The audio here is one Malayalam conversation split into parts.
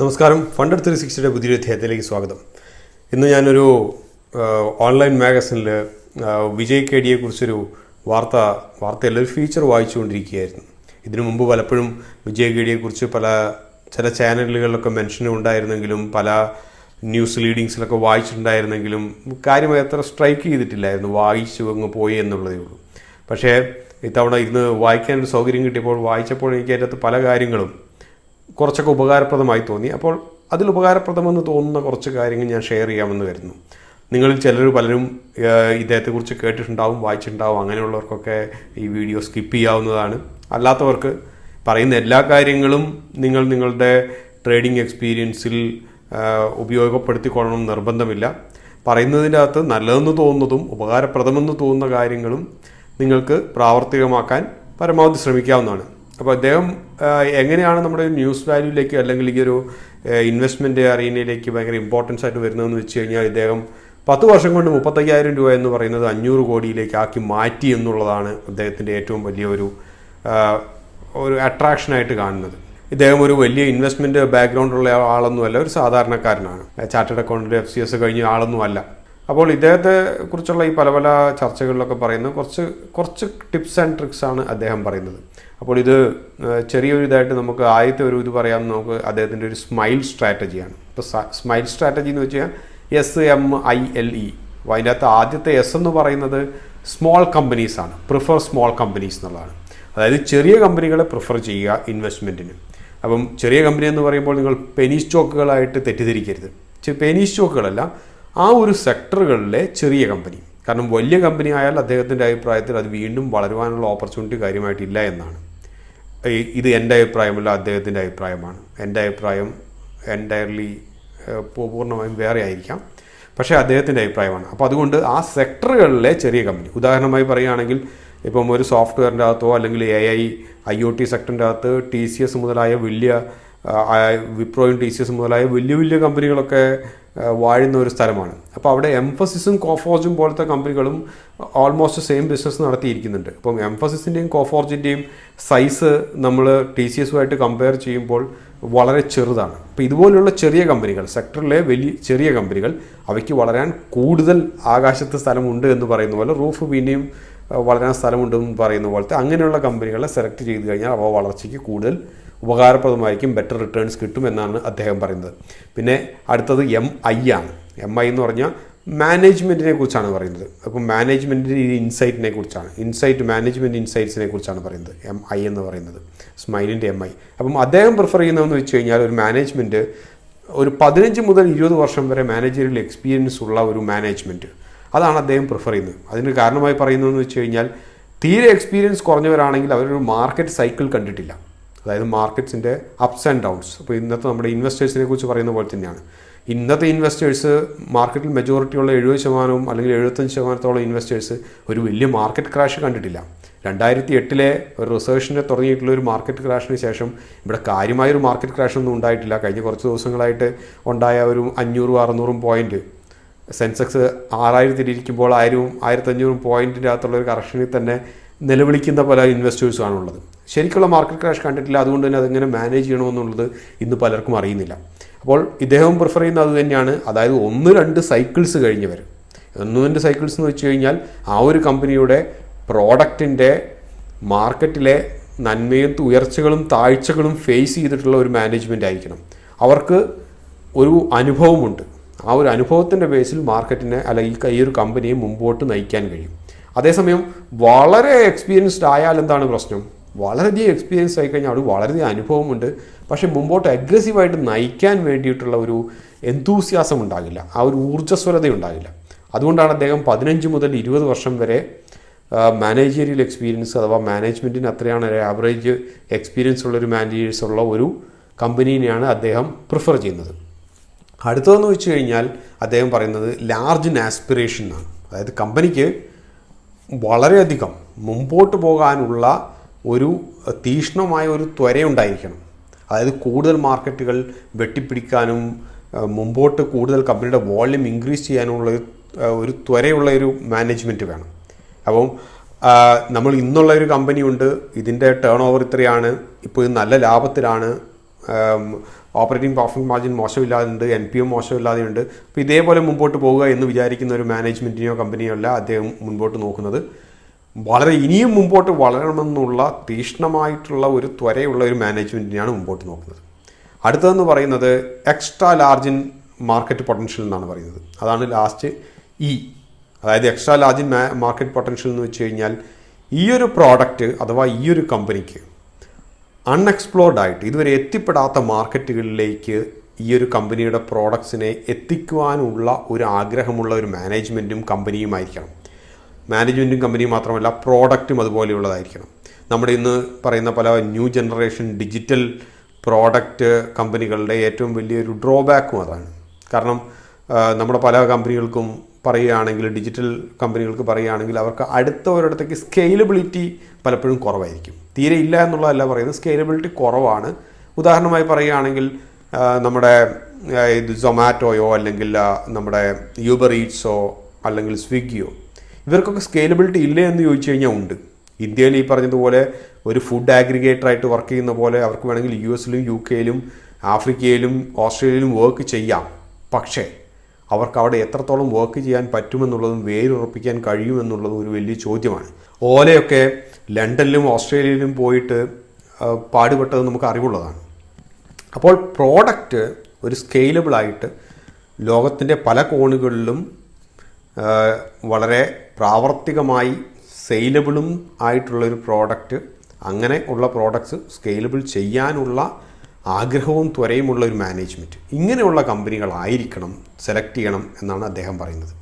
നമസ്കാരം. ഫണ്ടർ 360യുടെ പുതിയൊരു അധ്യായത്തിലേക്ക് സ്വാഗതം. ഇന്ന് ഞാനൊരു ഓൺലൈൻ മാഗസിനിൽ വിജയ് കേഡിയെ കുറിച്ചൊരു വാർത്തയല്ല ഒരു ഫീച്ചർ വായിച്ചുകൊണ്ടിരിക്കുകയായിരുന്നു. ഇതിനു മുമ്പ് പലപ്പോഴും വിജയ് കേഡിയെക്കുറിച്ച് ചില ചാനലുകളിലൊക്കെ മെൻഷൻ ഉണ്ടായിരുന്നെങ്കിലും പല ന്യൂസ് ലീഡിങ്സിലൊക്കെ വായിച്ചിട്ടുണ്ടായിരുന്നെങ്കിലും കാര്യമായി അത്ര സ്ട്രൈക്ക് ചെയ്തിട്ടില്ലായിരുന്നു. വായിച്ചു അങ്ങ് പോയി എന്നുള്ളതേ ഉള്ളൂ. പക്ഷേ ഇത്തവണ ഇന്ന് വായിക്കാനൊരു സൗകര്യം കിട്ടിയപ്പോൾ വായിച്ചപ്പോൾ എനിക്ക് അതിനകത്ത് പല കാര്യങ്ങളും കുറച്ചൊക്കെ ഉപകാരപ്രദമായി തോന്നി. അപ്പോൾ അതിൽ ഉപകാരപ്രദമെന്ന് തോന്നുന്ന കുറച്ച് കാര്യങ്ങൾ ഞാൻ ഷെയർ ചെയ്യാമെന്ന് കരുതുന്നു. നിങ്ങളിൽ പലരും ഇദ്ദേഹത്തെക്കുറിച്ച് കേട്ടിട്ടുണ്ടാവും, വായിച്ചിട്ടുണ്ടാവും. അങ്ങനെയുള്ളവർക്കൊക്കെ ഈ വീഡിയോ സ്കിപ്പ് ചെയ്യാവുന്നതാണ്. അല്ലാത്തവർക്ക് പറയുന്ന എല്ലാ കാര്യങ്ങളും നിങ്ങളുടെ ട്രേഡിംഗ് എക്സ്പീരിയൻസിൽ ഉപയോഗപ്പെടുത്തിക്കൊള്ളണം നിർബന്ധമില്ല. പറയുന്നതിൻ്റെ അകത്ത് നല്ലതെന്ന് തോന്നുന്നതും ഉപകാരപ്രദമെന്ന് തോന്നുന്ന കാര്യങ്ങളും നിങ്ങൾക്ക് പ്രാവർത്തികമാക്കാൻ പരമാവധി ശ്രമിക്കാവുന്നതാണ്. അപ്പോൾ അദ്ദേഹം എങ്ങനെയാണ് നമ്മുടെ ന്യൂസ് വാല്യൂയിലേക്ക് അല്ലെങ്കിൽ ഈ ഒരു ഇൻവെസ്റ്റ്മെൻറ്റ് അറീനയിലേക്ക് ഭയങ്കര ഇമ്പോർട്ടൻസ് ആയിട്ട് വരുന്നതെന്ന് വെച്ച് കഴിഞ്ഞാൽ ഇദ്ദേഹം 10 വർഷം കൊണ്ട് 35,000 രൂപ എന്ന് പറയുന്നത് 500 കോടിയിലേക്ക് ആക്കി മാറ്റി എന്നുള്ളതാണ് അദ്ദേഹത്തിൻ്റെ ഏറ്റവും വലിയ ഒരു അട്രാക്ഷനായിട്ട് കാണുന്നത്. ഇദ്ദേഹം ഒരു വലിയ ഇൻവെസ്റ്റ്മെൻറ്റ് ബാക്ക്ഗ്രൗണ്ടുള്ള ആളൊന്നുമല്ല, ഒരു സാധാരണക്കാരനാണ്. ചാർട്ടേഡ് അക്കൗണ്ടൻറ്റ് FCS കഴിഞ്ഞ ആളൊന്നുമല്ല. അപ്പോൾ ഇദ്ദേഹത്തെ കുറിച്ചുള്ള ഈ പല ചർച്ചകളിലൊക്കെ പറയുന്ന കുറച്ച് ടിപ്സ് ആൻഡ് ട്രിക്സ് ആണ് അദ്ദേഹം പറയുന്നത്. അപ്പോൾ ഇത് ചെറിയൊരു ഇതായിട്ട് നമുക്ക് ആദ്യത്തെ ഒരു ഇത് പറയാം. നമുക്ക് അദ്ദേഹത്തിൻ്റെ ഒരു സ്മൈൽ സ്ട്രാറ്റജിയാണ്. ഇപ്പോൾ സ്മൈൽ സ്ട്രാറ്റജി എന്ന് വെച്ച് കഴിഞ്ഞാൽ SMILE. അതിൻ്റെ അകത്ത് ആദ്യത്തെ S എന്ന് പറയുന്നത് സ്മോൾ കമ്പനീസാണ്. പ്രിഫർ സ്മോൾ കമ്പനീസ് എന്നുള്ളതാണ്. അതായത് ചെറിയ കമ്പനികളെ പ്രിഫർ ചെയ്യുക ഇൻവെസ്റ്റ്മെൻറ്റിന്. അപ്പം ചെറിയ കമ്പനി എന്ന് പറയുമ്പോൾ നിങ്ങൾ പെനി സ്റ്റോക്കുകളായിട്ട് തെറ്റിദ്ധരിക്കരുത്. പെനി സ്റ്റോക്കുകളല്ല, ആ ഒരു സെക്ടറുകളിലെ ചെറിയ കമ്പനി. കാരണം വലിയ കമ്പനി ആയാൽ അദ്ദേഹത്തിൻ്റെ അഭിപ്രായത്തിൽ അത് വീണ്ടും വളരുവാനുള്ള ഓപ്പർച്യൂണിറ്റി കാര്യമായിട്ടില്ല എന്നാണ്. ഇത് എൻ്റെ അഭിപ്രായമല്ല, അദ്ദേഹത്തിൻ്റെ അഭിപ്രായമാണ്. എൻ്റെ അഭിപ്രായം എൻറ്റയർലി പൂർണ്ണമായും വേറെ ആയിരിക്കാം, പക്ഷേ അദ്ദേഹത്തിൻ്റെ അഭിപ്രായമാണ്. അപ്പോൾ അതുകൊണ്ട് ആ സെക്ടറുകളിലെ ചെറിയ കമ്പനി, ഉദാഹരണമായി പറയുകയാണെങ്കിൽ ഇപ്പം ഒരു സോഫ്റ്റ്വെയറിൻ്റെ അകത്തോ അല്ലെങ്കിൽ AI IoT സെക്ടറിൻ്റെ അകത്ത് TCS മുതലായ വലിയ വിപ്രോയും TCS മുതലായ വലിയ കമ്പനികളൊക്കെ വാഴുന്ന ഒരു സ്ഥലമാണ്. അപ്പോൾ അവിടെ എംഫസിസും കോഫോർജും പോലത്തെ കമ്പനികളും ഓൾമോസ്റ്റ് സെയിം ബിസിനസ് നടത്തിയിരിക്കുന്നുണ്ട്. അപ്പം എംഫസിസിൻ്റെയും കോഫോർജിൻ്റെയും സൈസ് നമ്മൾ TCSുമായിട്ട് കമ്പയർ ചെയ്യുമ്പോൾ വളരെ ചെറുതാണ്. അപ്പോൾ ഇതുപോലുള്ള ചെറിയ കമ്പനികൾ, സെക്ടറിലെ ചെറിയ കമ്പനികൾ, അവയ്ക്ക് വളരാൻ കൂടുതൽ ആകാശത്ത് സ്ഥലമുണ്ട് എന്ന് പറയുന്ന പോലെ, റൂഫ് പിന്നെയും വളരാൻ സ്ഥലമുണ്ടെന്ന് പറയുന്ന പോലത്തെ അങ്ങനെയുള്ള കമ്പനികളെ സെലക്ട് ചെയ്ത് കഴിഞ്ഞാൽ അവ വളർച്ചയ്ക്ക് കൂടുതൽ ഉപകാരപ്രദമായിരിക്കും, ബെറ്റർ റിട്ടേൺസ് കിട്ടുമെന്നാണ് അദ്ദേഹം പറയുന്നത്. പിന്നെ അടുത്തത് MI ആണ്. MI എന്ന് പറഞ്ഞാൽ മാനേജ്മെൻറ്റിനെ കുറിച്ചാണ് പറയുന്നത്. അപ്പം മാനേജ്മെൻറ്റിൻ്റെ ഇൻസൈറ്റിനെ കുറിച്ചാണ്, മാനേജ്മെൻറ്റ് ഇൻസൈറ്റ്സിനെ കുറിച്ചാണ് പറയുന്നത്. MI എന്ന് പറയുന്നത് സ്മൈലിൻ്റെ MI. അപ്പം അദ്ദേഹം പ്രിഫർ ചെയ്യുന്നതെന്ന് വെച്ച് കഴിഞ്ഞാൽ ഒരു മാനേജ്മെൻറ്റ് ഒരു 15 മുതൽ 20 വർഷം വരെ മാനേജറിയൽ എക്സ്പീരിയൻസ് ഉള്ള ഒരു മാനേജ്മെൻറ്റ്, അതാണ് അദ്ദേഹം പ്രിഫർ ചെയ്യുന്നത്. അതിന് കാരണമായി പറയുന്നതെന്ന് വെച്ച് കഴിഞ്ഞാൽ തീരെ എക്സ്പീരിയൻസ് കുറഞ്ഞവരാണെങ്കിൽ അവരൊരു മാർക്കറ്റ് സൈക്കിൾ കണ്ടിട്ടില്ല. അതായത് മാർക്കറ്റ്സിൻ്റെ അപ്സ് ആൻഡ് ഡൗൺസ്. അപ്പോൾ ഇന്നത്തെ നമ്മുടെ ഇൻവെസ്റ്റേഴ്സിനെ കുറിച്ച് പറയുന്ന പോലെ തന്നെയാണ്. ഇന്നത്തെ ഇൻവെസ്റ്റേഴ്സ് മാർക്കറ്റിൽ മെജോറിറ്റിയുള്ള 70% അല്ലെങ്കിൽ 75% ഇൻവെസ്റ്റേഴ്സ് ഒരു വലിയ മാർക്കറ്റ് ക്രാഷ് കണ്ടിട്ടില്ല. 2008 ഒരു റിസർച്ചിനെ തുടങ്ങിയിട്ടുള്ള ഒരു മാർക്കറ്റ് ക്രാഷിന് ശേഷം ഇവിടെ കാര്യമായൊരു മാർക്കറ്റ് ക്രാഷൊന്നും ഉണ്ടായിട്ടില്ല. കഴിഞ്ഞ കുറച്ച് ദിവസങ്ങളായിട്ട് ഉണ്ടായ ഒരു 500-600 പോയിൻറ്റ് സെൻസെക്സ് 6000 ഇരിക്കുമ്പോൾ 1000-1500 പോയിൻറ്റിൻ്റെ അകത്തുള്ളൊരു കറക്ഷനിൽ തന്നെ നിലവിളിക്കുന്ന പല ഇൻവെസ്റ്റേഴ്സുമാണുള്ളത്. ശരിക്കുള്ള മാർക്കറ്റ് ക്രാഷ് കണ്ടിട്ടില്ല. അതുകൊണ്ട് തന്നെ അതെങ്ങനെ മാനേജ് ചെയ്യണമെന്നുള്ളത് ഇന്ന് പലർക്കും അറിയുന്നില്ല. അപ്പോൾ ഇദ്ദേഹം പ്രിഫർ ചെയ്യുന്നത് അത് തന്നെയാണ്. അതായത് 1-2 സൈക്കിൾസ് കഴിഞ്ഞവർ. 1-2 സൈക്കിൾസ് എന്ന് വെച്ച് കഴിഞ്ഞാൽ ആ ഒരു കമ്പനിയുടെ പ്രോഡക്റ്റിൻ്റെ മാർക്കറ്റിലെ നന്മയും ഉയർച്ചകളും താഴ്ചകളും ഫേസ് ചെയ്തിട്ടുള്ള ഒരു മാനേജ്മെൻ്റ് ആയിരിക്കണം. അവർക്ക് ഒരു അനുഭവമുണ്ട്. ആ ഒരു അനുഭവത്തിൻ്റെ ബേസിൽ മാർക്കറ്റിനെ അല്ലെങ്കിൽ ഈ ഒരു കമ്പനിയെ മുമ്പോട്ട് നയിക്കാൻ കഴിയും. അതേസമയം വളരെ എക്സ്പീരിയൻസ്ഡ് ആയാൽ എന്താണ് പ്രശ്നം? വളരെയധികം എക്സ്പീരിയൻസ് ആയിക്കഴിഞ്ഞാൽ അവിടെ വളരെയധികം അനുഭവമുണ്ട്, പക്ഷേ മുമ്പോട്ട് അഗ്രസീവായിട്ട് നയിക്കാൻ വേണ്ടിയിട്ടുള്ള ഒരു എന്തൂസിയാസം ഉണ്ടാകില്ല, ആ ഒരു ഊർജ്ജസ്വലത ഉണ്ടാകില്ല. അതുകൊണ്ടാണ് അദ്ദേഹം 15 മുതൽ 20 വർഷം വരെ മാനേജറിയൽ എക്സ്പീരിയൻസ് അഥവാ മാനേജ്മെൻറ്റിന് അത്രയാണ് ആവറേജ് എക്സ്പീരിയൻസ് ഉള്ളൊരു മാനേജേഴ്സ് ഉള്ള ഒരു കമ്പനീനെയാണ് അദ്ദേഹം പ്രിഫർ ചെയ്യുന്നത്. അടുത്തതെന്ന് വെച്ച് കഴിഞ്ഞാൽ അദ്ദേഹം പറയുന്നത് ലാർജ് ആസ്പിറേഷൻ ആണ്. അതായത് കമ്പനിക്ക് വളരെയധികം മുമ്പോട്ട് പോകാനുള്ള ഒരു തീക്ഷ്ണമായ ഒരു ത്വരയുണ്ടായിരിക്കണം. അതായത് കൂടുതൽ മാർക്കറ്റുകൾ വെട്ടിപ്പിടിക്കാനും മുമ്പോട്ട് കൂടുതൽ കമ്പനിയുടെ വോള്യൂം ഇൻക്രീസ് ചെയ്യാനുള്ള ഒരു ത്വരയുള്ള ഒരു മാനേജ്മെൻറ്റ് വേണം. അപ്പം നമ്മൾ ഇന്നുള്ള ഒരു കമ്പനി ഉണ്ട്, ഇതിൻ്റെ ടേൺ ഓവർ ഇത്രയാണ്, ഇപ്പോൾ ഇത് നല്ല ലാഭത്തിലാണ്, ഓപ്പറേറ്റിംഗ് പ്രോഫിറ്റ് മാർജിൻ മോശമില്ലാതെയുണ്ട്, NPM മോശമില്ലാതെയുണ്ട്. അപ്പോൾ ഇതേപോലെ മുമ്പോട്ട് പോകുക എന്ന് വിചാരിക്കുന്ന ഒരു മാനേജ്മെൻറ്റിനെയോ കമ്പനിയോ അല്ല അദ്ദേഹം മുൻപോട്ട് നോക്കുന്നത്. വളരെ ഇനിയും മുമ്പോട്ട് വളരണമെന്നുള്ള തീക്ഷ്ണമായിട്ടുള്ള ഒരു ത്വരയുള്ള ഒരു മാനേജ്മെൻറ്റിനെയാണ് മുമ്പോട്ട് നോക്കുന്നത്. അടുത്തതെന്ന് പറയുന്നത് extra large in market potential എന്നാണ് പറയുന്നത്. അതാണ് ലാസ്റ്റ് E. അതായത് extra large in market potential എന്ന് വെച്ച് കഴിഞ്ഞാൽ ഈ ഒരു പ്രോഡക്റ്റ് അഥവാ ഈ ഒരു കമ്പനിക്ക് അൺഎക്സ്പ്ലോർഡ് ആയിട്ട് ഇതുവരെ എത്തിപ്പെടാത്ത മാർക്കറ്റുകളിലേക്ക് ഈ ഒരു കമ്പനിയുടെ പ്രോഡക്ട്സിനെ എത്തിക്കുവാനുള്ള ഒരു ആഗ്രഹമുള്ള ഒരു മാനേജ്മെൻറ്റും കമ്പനിയുമായിരിക്കണം. മാനേജ്മെൻറ്റും കമ്പനിയും മാത്രമല്ല, പ്രോഡക്റ്റും അതുപോലെയുള്ളതായിരിക്കണം. നമ്മുടെ ഇന്ന് പറയുന്ന പല ന്യൂ ജനറേഷൻ ഡിജിറ്റൽ പ്രോഡക്റ്റ് കമ്പനികളുടെ ഏറ്റവും വലിയൊരു ഡ്രോബാക്കും അതാണ്. കാരണം നമ്മുടെ പല കമ്പനികൾക്കും പറയുകയാണെങ്കിൽ, ഡിജിറ്റൽ കമ്പനികൾക്ക് പറയുകയാണെങ്കിൽ അവർക്ക് അടുത്തവരിടത്തേക്ക് സ്കെയിലബിലിറ്റി പലപ്പോഴും കുറവായിരിക്കും. തീരെ ഇല്ല എന്നുള്ളതല്ല പറയുന്നത്, സ്കെയിലബിലിറ്റി കുറവാണ്. ഉദാഹരണമായി പറയുകയാണെങ്കിൽ നമ്മുടെ ഇത് സൊമാറ്റോയോ അല്ലെങ്കിൽ നമ്മുടെ യൂബർ ഈറ്റ്സോ അല്ലെങ്കിൽ സ്വിഗ്ഗിയോ, ഇവർക്കൊക്കെ സ്കെയിലബിലിറ്റി ഇല്ലേ എന്ന് ചോദിച്ചു കഴിഞ്ഞാൽ ഉണ്ട്. ഇന്ത്യയിൽ ഈ പറഞ്ഞതുപോലെ ഒരു ഫുഡ് ആഗ്രിഗേറ്ററായിട്ട് വർക്ക് ചെയ്യുന്ന പോലെ അവർക്ക് വേണമെങ്കിൽ US ലും UK ലും ആഫ്രിക്കയിലും ഓസ്ട്രേലിയയിലും വർക്ക് ചെയ്യാം. പക്ഷേ അവർക്ക് അവിടെ എത്രത്തോളം വർക്ക് ചെയ്യാൻ പറ്റുമെന്നുള്ളതും വേരുറപ്പിക്കാൻ കഴിയുമെന്നുള്ളതും ഒരു വലിയ ചോദ്യമാണ്. ഓലയൊക്കെ ലണ്ടനിലും ഓസ്ട്രേലിയയിലും പോയിട്ട് പാടുപെട്ടത് നമുക്ക് അറിവുള്ളതാണ്. അപ്പോൾ പ്രോഡക്റ്റ് ഒരു സ്കെയിലബിളായിട്ട് ലോകത്തിൻ്റെ പല കോണുകളിലും വളരെ പ്രാവർത്തികമായി സെയിലബിളും ആയിട്ടുള്ളൊരു പ്രോഡക്റ്റ്, അങ്ങനെ ഉള്ള പ്രോഡക്ട്സ് സ്കെയിലബിൾ ചെയ്യാനുള്ള ആഗ്രഹവും ത്വരയുമുള്ള ഒരു മാനേജ്മെൻറ്റ്, ഇങ്ങനെയുള്ള കമ്പനികളായിരിക്കണം സെലക്ട് ചെയ്യണം എന്നാണ് അദ്ദേഹം പറയുന്നത്.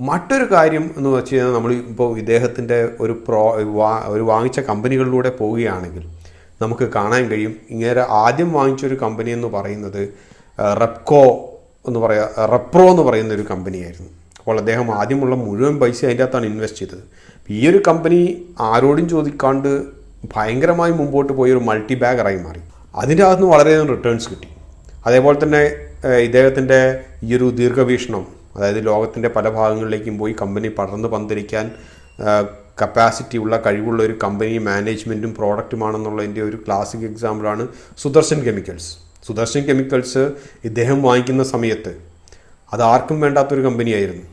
മറ്റൊരു കാര്യം എന്ന് വെച്ച് കഴിഞ്ഞാൽ, നമ്മൾ ഇപ്പോൾ ഇദ്ദേഹത്തിൻ്റെ ഒരു വാങ്ങിച്ച കമ്പനികളിലൂടെ പോവുകയാണെങ്കിൽ നമുക്ക് കാണാൻ കഴിയും, ഇങ്ങനെ ആദ്യം വാങ്ങിച്ചൊരു കമ്പനി എന്ന് പറയുന്നത് റെപ്രോ എന്ന് പറയുന്ന ഒരു കമ്പനിയായിരുന്നു. അപ്പോൾ അദ്ദേഹം ആദ്യമുള്ള മുഴുവൻ പൈസ അതിൻ്റെ അകത്താണ് ഇൻവെസ്റ്റ് ചെയ്തത്. ഈ ഒരു കമ്പനി ആരോടും ചോദിക്കാണ്ട് ഭയങ്കരമായി മുമ്പോട്ട് പോയൊരു മൾട്ടി ബാഗറായി മാറി. അതിൻ്റെ അകത്തുനിന്ന് വളരെയധികം റിട്ടേൺസ് കിട്ടി. അതേപോലെ തന്നെ ഇദ്ദേഹത്തിൻ്റെ ഈ ഒരു ദീർഘവീക്ഷണം, അതായത് ലോകത്തിൻ്റെ പല ഭാഗങ്ങളിലേക്കും പോയി കമ്പനി പടർന്ന് പന്തലിക്കാൻ കപ്പാസിറ്റി ഉള്ള കഴിവുള്ള ഒരു കമ്പനി മാനേജ്മെൻറ്റും പ്രോഡക്റ്റുമാണെന്നുള്ളതിൻ്റെ ഒരു ക്ലാസിക് എക്സാമ്പിളാണ് സുദർശൻ കെമിക്കൽസ്. സുദർശൻ കെമിക്കൽസ് ഇദ്ദേഹം വാങ്ങിക്കുന്ന സമയത്ത് അത് ആർക്കും വേണ്ടാത്തൊരു കമ്പനിയായിരുന്നു.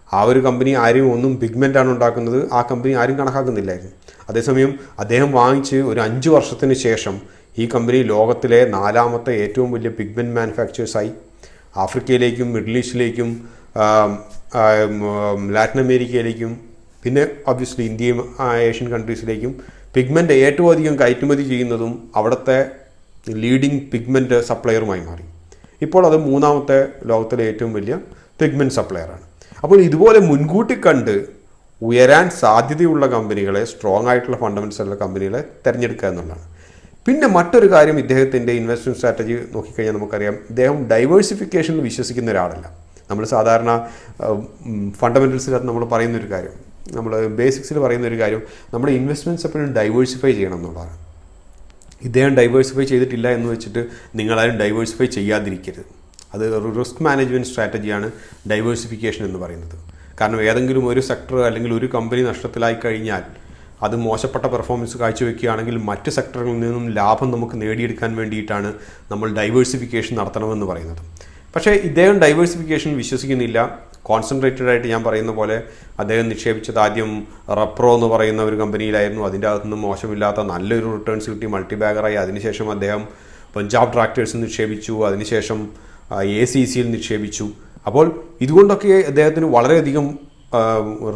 ആ ഒരു കമ്പനി ആരും ഒന്നും പിഗ്മെൻ്റാണ് ഉണ്ടാക്കുന്നത്, ആ കമ്പനി ആരും കണക്കാക്കുന്നില്ലായിരുന്നു. അതേസമയം അദ്ദേഹം വാങ്ങിച്ച് ഒരു 5 വർഷത്തിന് ശേഷം ഈ കമ്പനി ലോകത്തിലെ 4ാമത്തെ ഏറ്റവും വലിയ പിഗ്മെൻറ്റ് മാനുഫാക്ചേഴ്സായി. ആഫ്രിക്കയിലേക്കും മിഡിൽ ഈസ്റ്റിലേക്കും ലാറ്റിൻ അമേരിക്കയിലേക്കും പിന്നെ ഒബ്വിയസ്ലി ഇന്ത്യയും ഏഷ്യൻ കൺട്രീസിലേക്കും പിഗ്മെൻ്റ് ഏറ്റവും അധികം കയറ്റുമതി ചെയ്യുന്നതും അവിടുത്തെ ലീഡിങ് പിഗ്മെൻറ്റ് സപ്ലയറുമായി മാറി. ഇപ്പോൾ അത് 3ാമത്തെ ലോകത്തിലെ ഏറ്റവും വലിയ പിഗ്മെൻറ്റ് സപ്ലയറാണ്. അപ്പോൾ ഇതുപോലെ മുൻകൂട്ടി കണ്ട് ഉയരാൻ സാധ്യതയുള്ള കമ്പനികളെ, സ്ട്രോങ് ആയിട്ടുള്ള ഫണ്ടമെൻറ്റ്സ് ഉള്ള കമ്പനികളെ തിരഞ്ഞെടുക്കുക എന്നുള്ളതാണ്. പിന്നെ മറ്റൊരു കാര്യം, ഇദ്ദേഹത്തിൻ്റെ ഇൻവെസ്റ്റ്മെൻറ്റ് സ്ട്രാറ്റജി നോക്കിക്കഴിഞ്ഞാൽ നമുക്കറിയാം, ഇദ്ദേഹം ഡൈവേഴ്സിഫിക്കേഷനിൽ വിശ്വസിക്കുന്ന ഒരാളല്ല. നമ്മൾ സാധാരണ ഫണ്ടമെൻറ്റൽസിനകത്ത് നമ്മൾ പറയുന്നൊരു കാര്യം, നമ്മൾ ബേസിക്സിൽ പറയുന്നൊരു കാര്യം, നമ്മുടെ ഇൻവെസ്റ്റ്മെൻറ്റ്സ് എപ്പോഴും ഡൈവേഴ്സിഫൈ ചെയ്യണം എന്നുള്ളതാണ്. ഇദ്ദേഹം ഡൈവേഴ്സിഫൈ ചെയ്തിട്ടില്ല എന്ന് വെച്ചിട്ട് നിങ്ങളാരും ഡൈവേഴ്സിഫൈ ചെയ്യാതിരിക്കരുത്. അത് ഒരു റിസ്ക് മാനേജ്മെൻറ്റ് സ്ട്രാറ്റജിയാണ് ഡൈവേഴ്സിഫിക്കേഷൻ എന്ന് പറയുന്നത്. കാരണം ഏതെങ്കിലും ഒരു സെക്ടർ അല്ലെങ്കിൽ ഒരു കമ്പനി നഷ്ടത്തിലായി കഴിഞ്ഞാൽ അത് മോശപ്പെട്ട പെർഫോമൻസ് കാഴ്ചവെക്കുകയാണെങ്കിൽ മറ്റ് സെക്ടറുകളിൽ നിന്നും ലാഭം നമുക്ക് നേടിയെടുക്കാൻ വേണ്ടിയിട്ടാണ് നമ്മൾ ഡൈവേഴ്സിഫിക്കേഷൻ നടത്തണമെന്ന് പറയുന്നത്. പക്ഷേ ഇദ്ദേഹം ഡൈവേഴ്സിഫിക്കേഷനിൽ വിശ്വസിക്കുന്നില്ല. കോൺസെൻട്രേറ്റഡ് ആയിട്ട് ഞാൻ പറയുന്ന പോലെ അദ്ദേഹം നിക്ഷേപിച്ചത് ആദ്യം റെപ്രോ എന്ന് പറയുന്ന ഒരു കമ്പനിയിലായിരുന്നു. അതിൻ്റെ അകത്തുനിന്ന് മോശമില്ലാത്ത നല്ലൊരു റിട്ടേൺസ് കിട്ടി, മൾട്ടിബാഗറായി. അതിനുശേഷം അദ്ദേഹം പഞ്ചാബ് ട്രാക്ടേഴ്സിൽ നിക്ഷേപിച്ചു, അതിനുശേഷം ACCയിൽ നിക്ഷേപിച്ചു. അപ്പോൾ ഇതുകൊണ്ടൊക്കെ അദ്ദേഹത്തിന് വളരെയധികം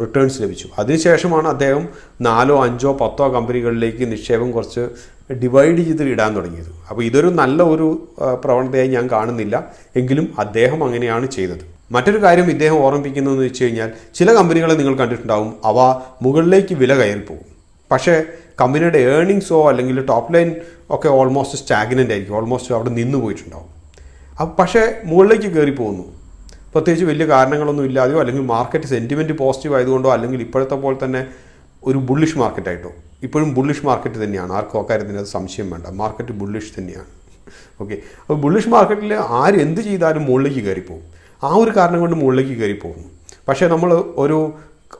റിട്ടേൺസ് ലഭിച്ചു. അതിനുശേഷമാണ് അദ്ദേഹം 4, 5, 10 കമ്പനികളിലേക്ക് നിക്ഷേപം കുറച്ച് ഡിവൈഡ് ചെയ്ത് ഇടാൻ തുടങ്ങിയത്. അപ്പോൾ ഇതൊരു നല്ല ഒരു പ്രവണതയായി ഞാൻ കാണുന്നില്ല, എങ്കിലും അദ്ദേഹം അങ്ങനെയാണ് ചെയ്തത്. മറ്റൊരു കാര്യം ഇദ്ദേഹം ഓർമ്മിപ്പിക്കുന്നതെന്ന് വെച്ച് കഴിഞ്ഞാൽ, ചില കമ്പനികളെ നിങ്ങൾ കണ്ടിട്ടുണ്ടാവും, അവ മുകളിലേക്ക് വില കയറിപ്പോകും. പക്ഷേ കമ്പനിയുടെ ഏർണിങ്സോ അല്ലെങ്കിൽ ടോപ്പ് ലൈൻ ഒക്കെ ഓൾമോസ്റ്റ് സ്റ്റാഗ്നൻ്റ് ആയിരിക്കും, ഓൾമോസ്റ്റ് അവിടെ നിന്ന് പോയിട്ടുണ്ടാവും. പക്ഷേ മുകളിലേക്ക് കയറി പോകുന്നു, പ്രത്യേകിച്ച് വലിയ കാരണങ്ങളൊന്നും ഇല്ലാതെയോ അല്ലെങ്കിൽ മാർക്കറ്റ് സെൻറ്റിമെൻറ്റ് പോസിറ്റീവ് ആയതുകൊണ്ടോ അല്ലെങ്കിൽ ഇപ്പോഴത്തെ പോലെ തന്നെ ഒരു ബുള്ളിഷ് മാർക്കറ്റായിട്ടോ. ഇപ്പോഴും ബുള്ളിഷ് മാർക്കറ്റ് തന്നെയാണ്, ആർക്കും അക്കാര്യത്തിന് അത് സംശയം വേണ്ട, മാർക്കറ്റ് ബുള്ളിഷ് തന്നെയാണ്. ഓക്കെ, അപ്പോൾ ബുള്ളിഷ് മാർക്കറ്റിൽ ആര് എന്ത് ചെയ്താലും മുകളിലേക്ക് കയറിപ്പോകും. ആ ഒരു കാരണം കൊണ്ട് മുകളിലേക്ക് കയറിപ്പോകുന്നു. പക്ഷേ നമ്മൾ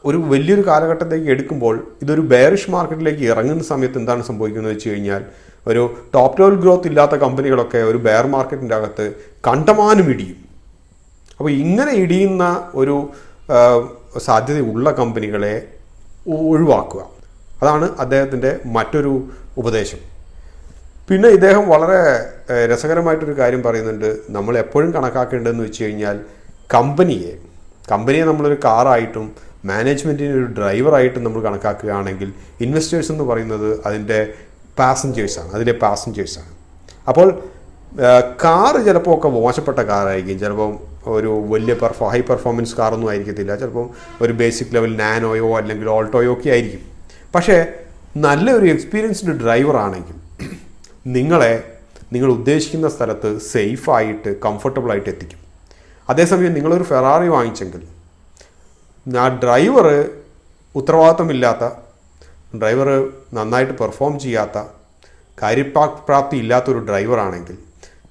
ഒരു വലിയൊരു കാലഘട്ടത്തേക്ക് എടുക്കുമ്പോൾ ഇതൊരു ബെയറിഷ് മാർക്കറ്റിലേക്ക് ഇറങ്ങുന്ന സമയത്ത് എന്താണ് സംഭവിക്കുന്നത് വെച്ച് കഴിഞ്ഞാൽ, ഒരു ടോപ്പ് ലെവൽ ഗ്രോത്ത് ഇല്ലാത്ത കമ്പനികളൊക്കെ ഒരു ബെയർ മാർക്കറ്റിൻ്റെ അകത്ത് കണ്ടമാനം ഇടിയും. അപ്പോൾ ഇങ്ങനെ ഇടിയുന്ന ഒരു സാധ്യതയുള്ള കമ്പനികളെ ഒഴിവാക്കുക. അതാണ് അദ്ദേഹത്തിൻ്റെ മറ്റൊരു ഉപദേശം. പിന്നെ ഇദ്ദേഹം വളരെ രസകരമായിട്ടൊരു കാര്യം പറയുന്നുണ്ട്. നമ്മൾ എപ്പോഴും കണക്കാക്കേണ്ടതെന്ന് വെച്ച് കഴിഞ്ഞാൽ കമ്പനിയെ നമ്മളൊരു കാറായിട്ടും മാനേജ്മെൻറ്റിന് ഒരു ഡ്രൈവറായിട്ടും നമ്മൾ കണക്കാക്കുകയാണെങ്കിൽ ഇൻവെസ്റ്റേഴ്സ് എന്ന് പറയുന്നത് അതിൻ്റെ പാസഞ്ചേഴ്സാണ്. അപ്പോൾ കാറ് ചിലപ്പോൾ ഒക്കെ മോശപ്പെട്ട കാറായിരിക്കും, ചിലപ്പോൾ ഒരു വലിയ ഹൈ പെർഫോമൻസ് കാറൊന്നും ആയിരിക്കത്തില്ല, ചിലപ്പോൾ ഒരു ബേസിക് ലെവൽ നാനോയോ അല്ലെങ്കിൽ ഓൾട്ടോയോ ഒക്കെ ആയിരിക്കും. പക്ഷേ നല്ലൊരു എക്സ്പീരിയൻസ്ഡ് ഡ്രൈവർ ആണെങ്കിൽ നിങ്ങൾ ഉദ്ദേശിക്കുന്ന സ്ഥലത്ത് സേഫായിട്ട് കംഫർട്ടബിളായിട്ട് എത്തിക്കും. അതേസമയം നിങ്ങളൊരു ഫെറാറി വാങ്ങിച്ചെങ്കിൽ ആ ഡ്രൈവർ ഉത്തരവാദിത്തമില്ലാത്ത, ഡ്രൈവർ നന്നായിട്ട് പെർഫോം ചെയ്യാത്ത, കാര്യപ്രാപ്തി ഇല്ലാത്തൊരു ഡ്രൈവറാണെങ്കിൽ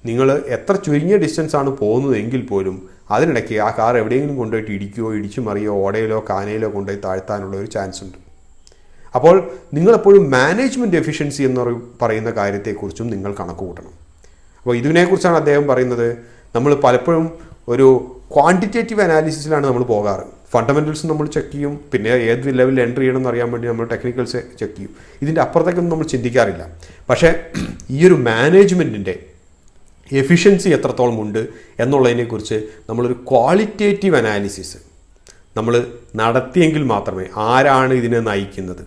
നിങ്ങൾ എത്ര ചുരുങ്ങിയ ഡിസ്റ്റൻസാണ് പോകുന്നതെങ്കിൽ പോലും അതിനിടയ്ക്ക് ആ കാർ എവിടെയെങ്കിലും കൊണ്ടുപോയിട്ട് ഇടിച്ചു മറിയോ ഓടയിലോ കാനയിലോ കൊണ്ടുപോയി താഴ്ത്താനുള്ള ഒരു ചാൻസ് ഉണ്ട്. അപ്പോൾ നിങ്ങളെപ്പോഴും മാനേജ്മെൻറ്റ് എഫിഷ്യൻസി എന്ന് പറയുന്ന കാര്യത്തെക്കുറിച്ചും നിങ്ങൾ കണക്ക് കൂട്ടണം. അപ്പോൾ ഇതിനെക്കുറിച്ചാണ് അദ്ദേഹം പറയുന്നത്. നമ്മൾ പലപ്പോഴും ഒരു ക്വാണ്ടിറ്റേറ്റീവ് അനാലിസിസിലാണ് നമ്മൾ പോകാറ്. ഫണ്ടമെൻ്റൽസ് നമ്മൾ ചെക്ക് ചെയ്യും, പിന്നെ ഏത് ലെവലിൽ എൻട്രി ചെയ്യണമെന്ന് അറിയാൻ വേണ്ടി നമ്മൾ ടെക്നിക്കൽസ് ചെക്ക് ചെയ്യും. ഇതിൻ്റെ അപ്പുറത്തേക്കൊന്നും നമ്മൾ ചിന്തിക്കാറില്ല. പക്ഷേ ഈ ഒരു മാനേജ്മെൻറ്റിൻ്റെ എഫിഷ്യൻസി എത്രത്തോളം ഉണ്ട് എന്നുള്ളതിനെക്കുറിച്ച് നമ്മളൊരു ക്വാളിറ്റേറ്റീവ് അനാലിസിസ് നമ്മൾ നടത്തിയെങ്കിൽ മാത്രമേ ആരാണ് ഇതിനെ നയിക്കുന്നത്,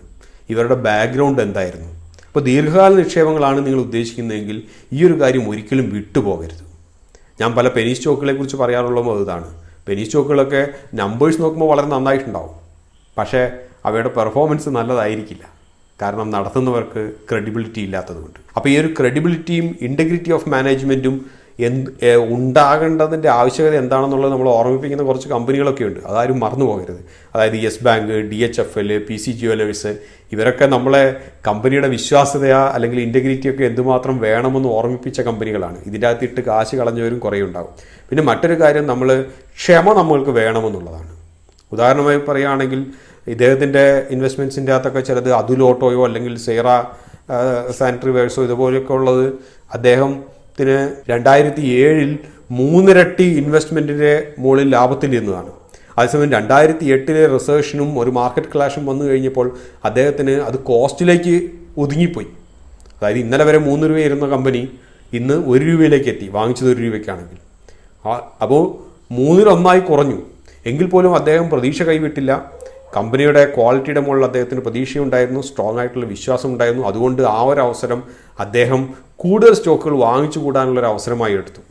ഇവരുടെ ബാക്ക്ഗ്രൗണ്ട് എന്തായിരുന്നു. അപ്പോൾ ദീർഘകാല നിക്ഷേപങ്ങളാണ് നിങ്ങൾ ഉദ്ദേശിക്കുന്നതെങ്കിൽ ഈ ഒരു കാര്യം ഒരിക്കലും വിട്ടുപോകരുത്. ഞാൻ പല പെനി സ്റ്റോക്കുകളെ കുറിച്ച് പറയാറുള്ളത് അതാണ്. പെനി സ്റ്റോക്കുകളൊക്കെ നമ്പേഴ്സ് നോക്കുമ്പോൾ വളരെ നന്നായിട്ടുണ്ടാവും, പക്ഷേ അവയുടെ പെർഫോമൻസ് നല്ലതായിരിക്കില്ല. കാരണം നടത്തുന്നവർക്ക് ക്രെഡിബിലിറ്റി ഇല്ലാത്തതുകൊണ്ട്. അപ്പോൾ ഈ ഒരു ക്രെഡിബിലിറ്റിയും ഇൻറ്റഗ്രിറ്റി ഓഫ് മാനേജ്മെൻറ്റും ഉണ്ടാകേണ്ടതിൻ്റെ ആവശ്യകത എന്താണെന്നുള്ളത് നമ്മൾ ഓർമ്മിപ്പിക്കുന്ന കുറച്ച് കമ്പനികളൊക്കെ ഉണ്ട്. അതാരും മറന്നു പോകരുത്. അതായത് yes bank, DHFL, PC jewellers, ഇവരൊക്കെ നമ്മളെ കമ്പനിയുടെ വിശ്വാസ്യത അല്ലെങ്കിൽ ഇൻറ്റഗ്രിറ്റിയൊക്കെ എന്തുമാത്രം വേണമെന്ന് ഓർമ്മിപ്പിച്ച കമ്പനികളാണ്. ഇതിൻ്റെ അകത്തിട്ട് കാശ് കളഞ്ഞവരും കുറേ ഉണ്ടാകും. പിന്നെ മറ്റൊരു കാര്യം, നമ്മൾക്ക് വേണമെന്നുള്ളതാണ്. ഉദാഹരണമായി പറയുകയാണെങ്കിൽ ഇദ്ദേഹത്തിൻ്റെ ഇൻവെസ്റ്റ്മെൻറ്റ്സിൻ്റെ അകത്തൊക്കെ ചിലത് അതുൽ ഓട്ടോയോ അല്ലെങ്കിൽ സേറ സാനിറ്ററി വെയർസോ ഇതുപോലെയൊക്കെ ഉള്ളത് അദ്ദേഹത്തിന് 2007 3 ഇരട്ടി ഇൻവെസ്റ്റ്മെൻറ്റിൻ്റെ മുകളിൽ ലാഭത്തിലിരുന്നതാണ്. അതേസമയം 2008 റിസർഷനും ഒരു മാർക്കറ്റ് ക്ലാഷും വന്നു കഴിഞ്ഞപ്പോൾ അദ്ദേഹത്തിന് അത് കോസ്റ്റിലേക്ക് ഒതുങ്ങിപ്പോയി. അതായത് ഇന്നലെ വരെ 3 രൂപ ഇരുന്ന കമ്പനി ഇന്ന് 1 രൂപയിലേക്ക് എത്തി, വാങ്ങിച്ചത് 1 രൂപയ്ക്കാണെങ്കിൽ. അപ്പോൾ 3-1 കുറഞ്ഞു. എങ്കിൽ പോലും അദ്ദേഹം പ്രതീക്ഷ കൈവിട്ടില്ല. കമ്പനിയുടെ ക്വാളിറ്റിയുടെ മുകളിൽ അദ്ദേഹത്തിന് പ്രതീക്ഷയുണ്ടായിരുന്നു, സ്ട്രോങ് ആയിട്ടുള്ള വിശ്വാസം ഉണ്ടായിരുന്നു. അതുകൊണ്ട് ആ ഒരു അവസരം അദ്ദേഹം കൂടുതൽ സ്റ്റോക്കുകൾ വാങ്ങിച്ചു കൂടാനുള്ളൊരു അവസരമായി എടുത്തു.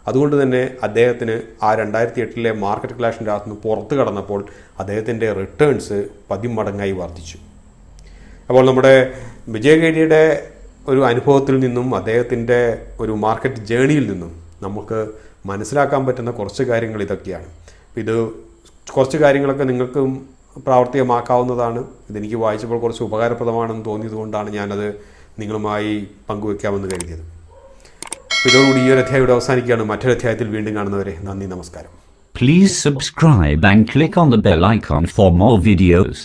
അതുകൊണ്ട് തന്നെ അദ്ദേഹത്തിന് ആ 2008 മാർക്കറ്റ് ക്ലാഷിൻ്റെ അകത്ത് നിന്ന് പുറത്ത് കടന്നപ്പോൾ അദ്ദേഹത്തിൻ്റെ റിട്ടേൺസ് 10 മടങ്ങായി വർദ്ധിച്ചു. അപ്പോൾ നമ്മുടെ വിജയ് ഒരു അനുഭവത്തിൽ നിന്നും അദ്ദേഹത്തിൻ്റെ ഒരു മാർക്കറ്റ് ജേണിയിൽ നിന്നും നമുക്ക് മനസ്സിലാക്കാൻ പറ്റുന്ന കുറച്ച് കാര്യങ്ങൾ ഇതൊക്കെയാണ്. ഇത് കുറച്ച് കാര്യങ്ങളൊക്കെ നിങ്ങൾക്കും പ്രാവർത്തികമാക്കാവുന്നതാണ്. ഇതെനിക്ക് വായിച്ചപ്പോൾ കുറച്ച് ഉപകാരപ്രദമാണെന്ന് തോന്നിയതുകൊണ്ടാണ് ഞാനത് നിങ്ങളുമായി പങ്കുവെക്കാമെന്ന് കരുതിയത്. ഇതോടുകൂടി ഈ ഒരു അധ്യായം ഇവിടെ അവസാനിക്കുകയാണ്. മറ്റൊരു അധ്യായത്തിൽ വീണ്ടും കാണുന്നവരെ നന്ദി, നമസ്കാരം. Please subscribe and click on the bell icon for more videos.